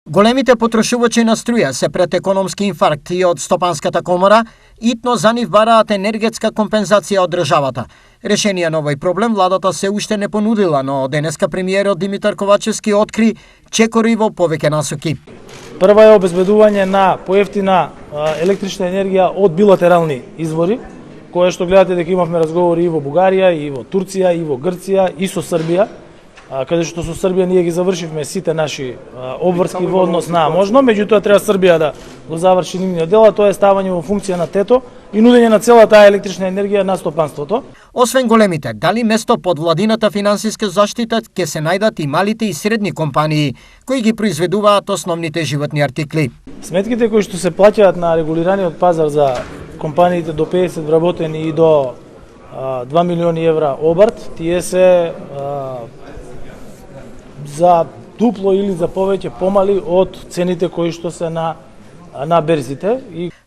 Големите потрошувачи на струја се пред економски инфаркт и од Стопанската комора итно за нив бараат енергетска компензација од државата. Решение на овој проблем владата се уште не понудила, но денеска премиерот Димитар Ковачевски откри чекори во повеќе насоки. Прва е обезбедување на поевтина електрична енергија од билатерални извори, кое што гледате дека имавме разговори и во Бугарија, и во Турција, и во Грција, и со Србија, каде што со Србија ние ги завршивме сите наши обврски во однос на можно, меѓутоа треба Србија да го заврши нивниот дел, а тоа е ставање во функција на ТЕТО и нудење на цела таа електрична енергија на стопанството. Освен големите, дали место под владината финансиска заштита ќе се најдат и малите и средни компании кои ги произведуваат основните животни артикли. Сметките кои што се плаќаат на регулираниот пазар за компаниите до 50 вработени и до 2 милиони евра обрт, тие се за дупло или за повеќе помали од цените кои што се на берзите.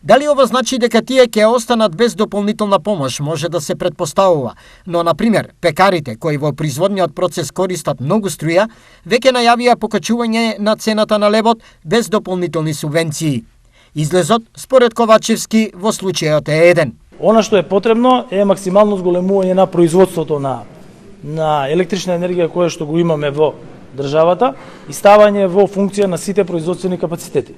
Дали ова значи дека тие ќе останат без дополнителна помош, може да се предпоставува, но на пример пекарите кои во производниот процес користат многу струја, веќе најавија покачување на цената на лебот без дополнителни субвенции. Излезот, според Ковачевски, во случајот е еден. Она што е потребно е максимално зголемување на производството на електрична енергија кое што го имаме во државата и ставање во функција на сите производствени капацитети.